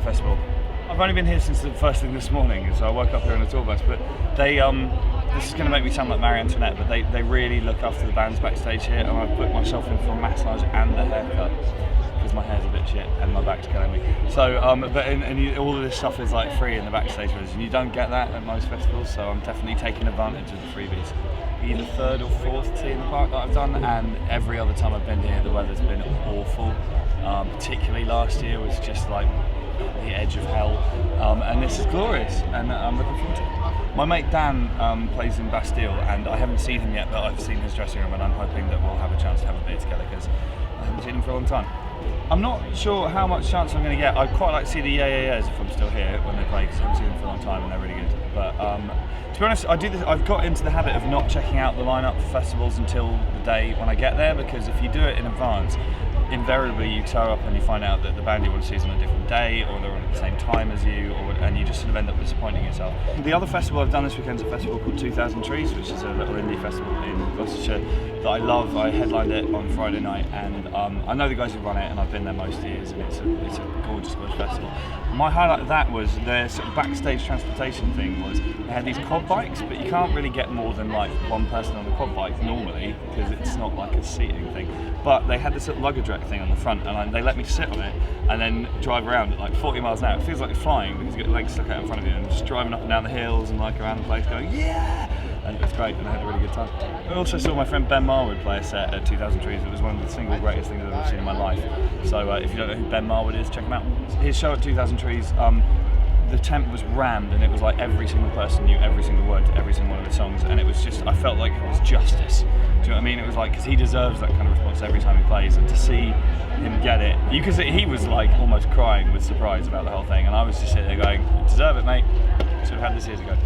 festival. I've only been here since the first thing this morning, so I woke up here on a tour bus, but they, this is going to make me sound like Marie Antoinette, but they really look after the bands backstage here, and I've put myself in for a massage and a haircut, because my hair's a bit shit and my back's killing me. So, all of this stuff is like free in the backstage version. You don't get that at most festivals, so I'm definitely taking advantage of the freebies. Either third or fourth tea in the park that I've done, and every other time I've been here the weather's been awful. Particularly last year was just like the edge of hell, and this is glorious, and I'm looking forward to it. My mate Dan plays in Bastille, and I haven't seen him yet, but I've seen his dressing room, and I'm hoping that we'll have a chance to have a beer together, because I haven't seen him for a long time. I'm not sure how much chance I'm going to get. I'd quite like to see the Yeah Yeah Yeahs if I'm still here when they play, because I haven't seen them for a long time and they're really good. But to be honest, I've got into the habit of not checking out the lineup for festivals until the day when I get there, because if you do it in advance, invariably you turn up and you find out that the band you want to see is on a different day, or they're on at the same time as you, and you just sort of end up disappointing yourself. The other festival I've done this weekend is a festival called 2000 Trees, which is a little indie festival in Gloucestershire that I love. I headlined it on Friday night, and I know the guys who run it, and I've been there most years, and it's a gorgeous festival. My highlight of that was their sort of backstage transportation thing. Was they had these quad bikes, but you can't really get more than like one person on the quad bike normally, because it's not like a seating thing. But they had this little luggage rack thing on the front, and they let me sit on it and then drive around at like 40 miles an hour. It feels like you're flying, because you've got your legs stuck out in front of you, and just driving up and down the hills and like around the place going, yeah! And it was great, and I had a really good time. I also saw my friend Ben Marwood play a set at 2000 Trees. It was one of the single greatest things I've ever seen in my life. So if you don't know who Ben Marwood is, check him out. His show at 2000 Trees, the temp was rammed, and it was like every single person knew every single word to every single one of his songs, and it was just, I felt like it was justice. Do you know what I mean? It was like, because he deserves that kind of response every time he plays, and to see him get it, because he was like almost crying with surprise about the whole thing, and I was just sitting there going, deserve it, mate. Should have had this years ago.